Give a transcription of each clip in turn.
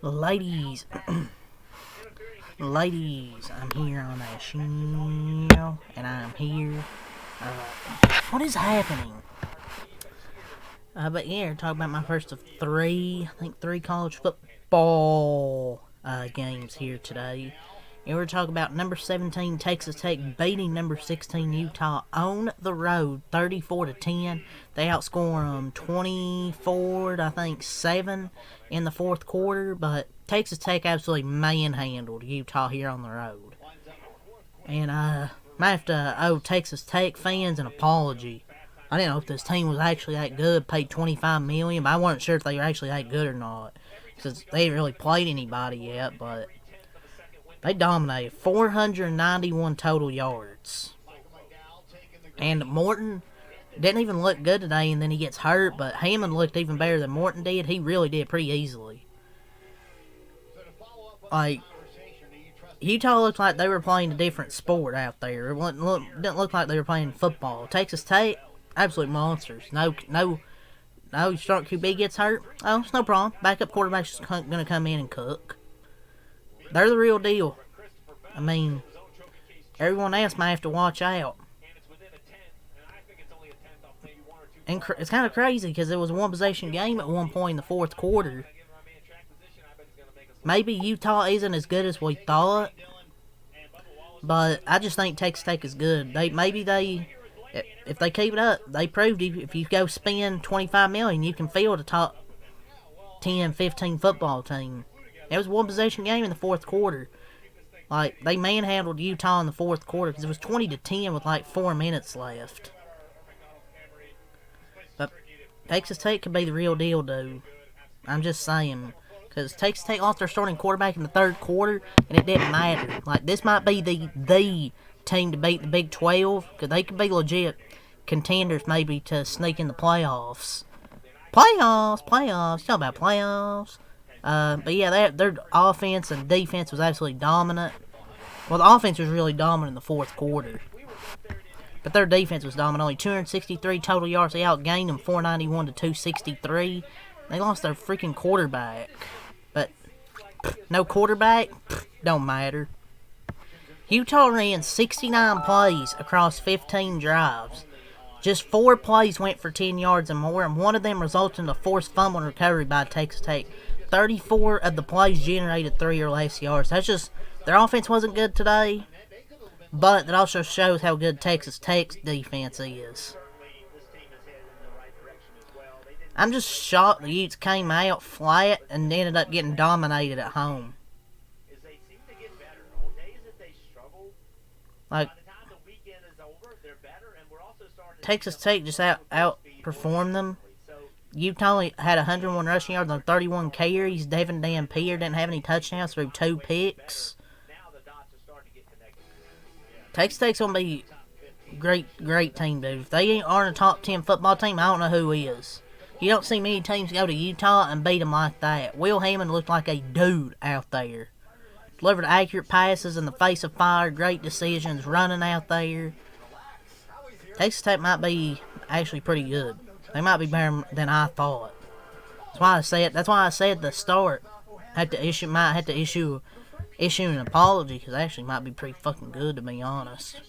Ladies, ladies, I'm here on a show, and I'm here. What is happening? But yeah, talk about my first of three college football games here today. And we're talking about number 17 Texas Tech beating number 16 Utah on the road, 34-10. They outscore them 24 to I think 7 in the fourth quarter, but Texas Tech absolutely manhandled Utah here on the road. And I might have to owe Texas Tech fans an apology. I didn't know if this team was actually that good. Paid $25 million, but I wasn't sure if they were actually that good or not, because they haven't really played anybody yet. But they dominated. 491 total yards. And Morton didn't even look good today, and then he gets hurt, but Hammond looked even better than Morton did. He really did pretty easily. Like, Utah looked like they were playing a different sport out there. It didn't look like they were playing football. Texas Tech, absolute monsters. No, start QB gets hurt. Oh, it's no problem. Backup quarterback's going to come in and cook. They're the real deal. I mean, everyone else might have to watch out. And it's kind of crazy because it was a one-possession game at one point in the fourth quarter. Maybe Utah isn't as good as we thought, but I just think Texas Tech is good. If they keep it up, they proved if you go spend $25 million, you can field a top 10, 15 football team. It was a one-possession game in the fourth quarter. Like, they manhandled Utah in the fourth quarter because it was 20-10 with like 4 minutes left. But Texas Tech could be the real deal, dude. I'm just saying. Because Texas Tech lost their starting quarterback in the third quarter, and it didn't matter. Like, this might be the team to beat the Big 12, because they could be legit contenders maybe to sneak in the playoffs. Playoffs! Talk about playoffs. But yeah, their offense and defense was absolutely dominant. Well, the offense was really dominant in the fourth quarter. But their defense was dominant. Only 263 total yards. They outgained them 491 to 263. They lost their freaking quarterback. But no quarterback, don't matter. Utah ran 69 plays across 15 drives. Just 4 plays went for 10 yards and more, and one of them resulted in a forced fumble and recovery by Texas Tech. 34 of the plays generated 3 or less yards. That's just, their offense wasn't good today, but that also shows how good Texas Tech's defense is. I'm just shocked the Utes came out flat and ended up getting dominated at home. Like, Texas Tech just outperformed them. Utah only had 101 rushing yards on 31 carries. Devin Dampier didn't have any touchdowns through 2 picks. Texas Tech's going to be great team, dude. If they aren't a top 10 football team, I don't know who is. You don't see many teams go to Utah and beat them like that. Will Hammond looked like a dude out there. Delivered accurate passes in the face of fire. Great decisions running out there. Texas Tech might be actually pretty good. They might be better than I thought. That's why I said at the start. Might have to issue an apology, because they actually might be pretty fucking good, to be honest.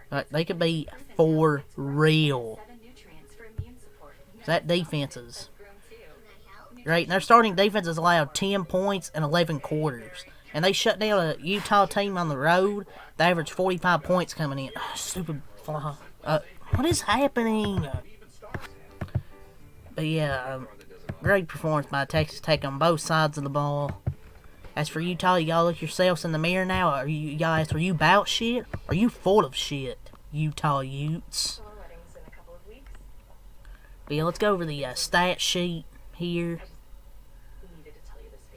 But they could be for real. That defense is great. And their starting defense has allowed 10 points in 11 quarters. And they shut down a Utah team on the road. They averaged 45 points coming in. Stupid fly. What is happening? But yeah, great performance by Texas Tech on both sides of the ball. As for Utah, you gotta look yourselves in the mirror now. Are you about shit? Are you full of shit, Utah Utes? But yeah, let's go over the stat sheet here.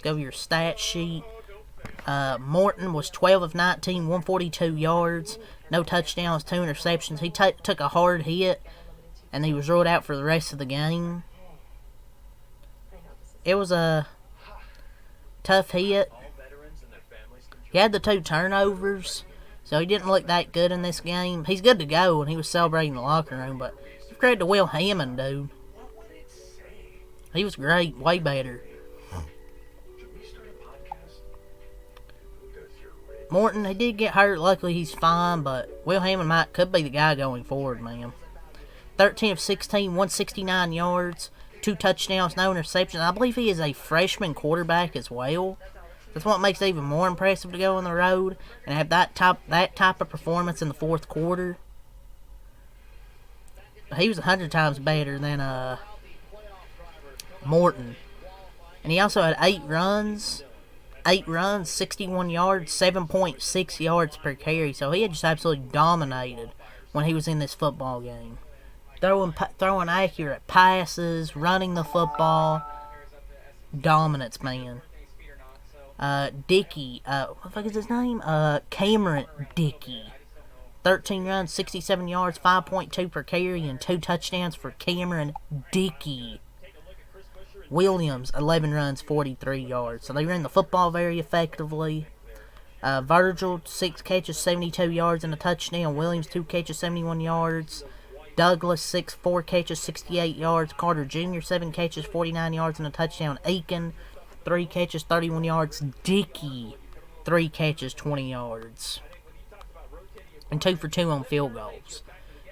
Go over your stat sheet. Morton was 12 of 19, 142 yards, no touchdowns, 2 interceptions. He took a hard hit, and he was ruled out for the rest of the game. It was a tough hit. He had the 2 turnovers, so he didn't look that good in this game. He's good to go, and he was celebrating in the locker room, but give credit to Will Hammond, dude. He was great, way better. Morton, he did get hurt. Luckily, he's fine, but Will Hammond could be the guy going forward, man. 13 of 16, 169 yards, 2 touchdowns, no interceptions. I believe he is a freshman quarterback as well. That's what makes it even more impressive to go on the road and have that type of performance in the fourth quarter. He was 100 times better than Morton. And he also had 8 runs, 61 yards, 7.6 yards per carry. So he had just absolutely dominated when he was in this football game. Throwing accurate passes, running the football. Dominance, man. Dickey, what the fuck is his name? Cameron Dickey. 13 runs, 67 yards, 5.2 per carry, and 2 touchdowns for Cameron Dickey. Williams, 11 runs, 43 yards. So they ran the football very effectively. Virgil, 6 catches, 72 yards, and a touchdown. Williams, 2 catches, 71 yards. Douglas, 4 catches, 68 yards. Carter Jr., 7 catches, 49 yards, and a touchdown. Aiken, 3 catches, 31 yards. Dickey, 3 catches, 20 yards. And 2 for 2 on field goals.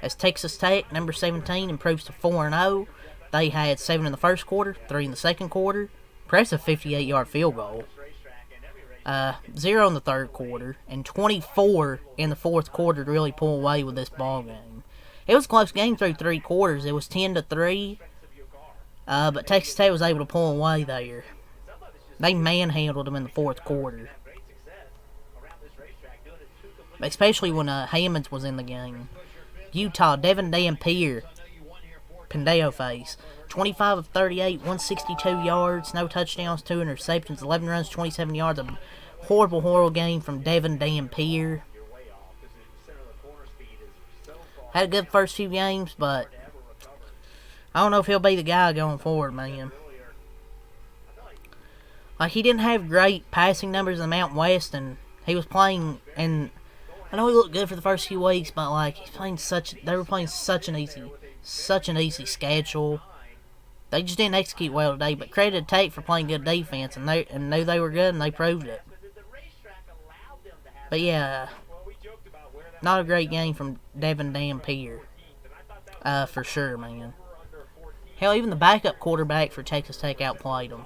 As Texas Tech, number 17, improves to 4-0. They had 7 in the first quarter, 3 in the second quarter. Impressive 58-yard field goal. 0 in the third quarter, and 24 in the fourth quarter to really pull away with this ball game. It was a close game through 3 quarters. It was 10-3, but Texas Tech was able to pull away there. They manhandled them in the fourth quarter. Especially when Hammonds was in the game. Utah, Devin Dampier, Pendeo face. 25 of 38, 162 yards, no touchdowns, 2 interceptions, 11 runs, 27 yards. A horrible game from Devin Dampier. Had a good first few games, but I don't know if he'll be the guy going forward, man. Like, he didn't have great passing numbers in the Mountain West, and he was playing, and I know he looked good for the first few weeks, but like they were playing such an easy schedule. They just didn't execute well today. But credit to Tate for playing good defense, and knew they were good, and they proved it. But yeah, not a great game from Devin Dampier, for sure, man. Hell, even the backup quarterback for Texas Tech outplayed him.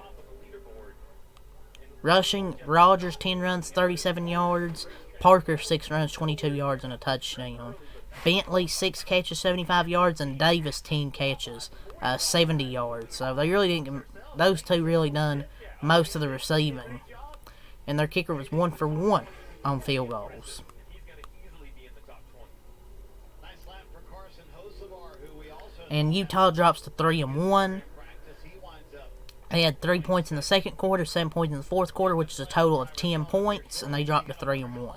Rushing, Rogers 10 runs, 37 yards. Parker, 6 runs, 22 yards, and a touchdown. Bentley, 6 catches, 75 yards, and Davis, 10 catches, 70 yards. So they really didn't. Those two really done most of the receiving, and their kicker was 1 for 1 on field goals. And Utah drops to 3-1. They had 3 points in the second quarter, 7 points in the fourth quarter, which is a total of 10 points, and they dropped to 3-1.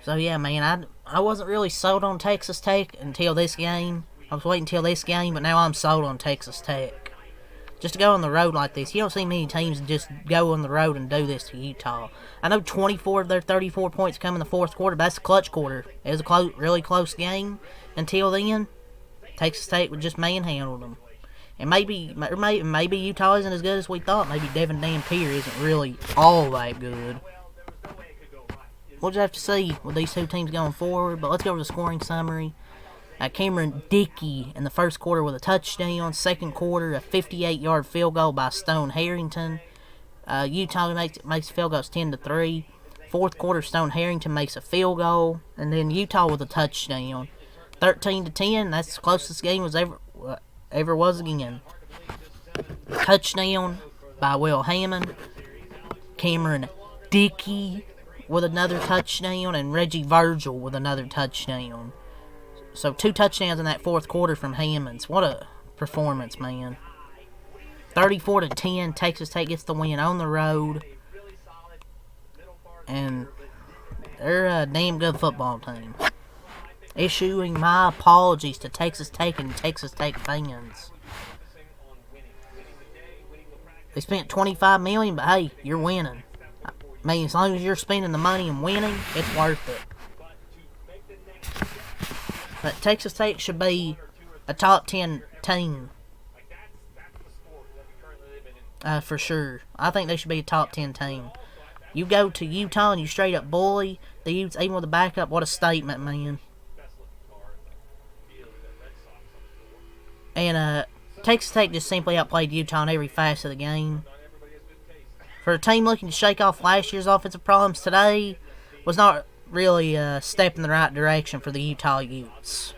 So yeah, man, I wasn't really sold on Texas Tech until this game. I was waiting until this game, but now I'm sold on Texas Tech. Just to go on the road like this, you don't see many teams just go on the road and do this to Utah. I know 24 of their 34 points come in the fourth quarter, but that's a clutch quarter. It was a really close game. Until then, Texas Tech would just manhandle them. And maybe Utah isn't as good as we thought. Maybe Devin Dampier isn't really all that good. We'll just have to see with these two teams going forward. But let's go over the scoring summary. Cameron Dickey in the first quarter with a touchdown. Second quarter, a 58-yard field goal by Stone Harrington. Utah makes field goals 10-3. Fourth quarter, Stone Harrington makes a field goal. And then Utah with a touchdown. 13-10. That's the closest game was ever was again. Touchdown by Will Hammond. Cameron Dickey with another touchdown, and Reggie Virgil with another touchdown. So 2 touchdowns in that fourth quarter from Hammonds. What a performance, man. 34-10, Texas Tech gets the win on the road. And they're a damn good football team. Issuing my apologies to Texas Tech and Texas Tech fans. They spent $25 million, but hey, you're winning. I mean, as long as you're spending the money and winning, it's worth it. But Texas Tech should be a top 10 team. For sure. I think they should be a top 10 team. You go to Utah and you straight up bully the Utes, even with a backup. What a statement, man. And Texas Tech just simply outplayed Utah in every facet of the game. For a team looking to shake off last year's offensive problems, today was not really a step in the right direction for the Utah Utes.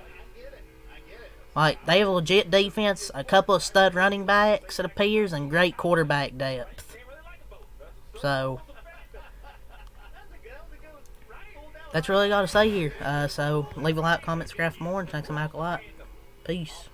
Like, they have a legit defense, a couple of stud running backs, it appears, and great quarterback depth. So, that's really all I got to say here. So, leave a like, comment, subscribe for more, and thanks a lot. Peace.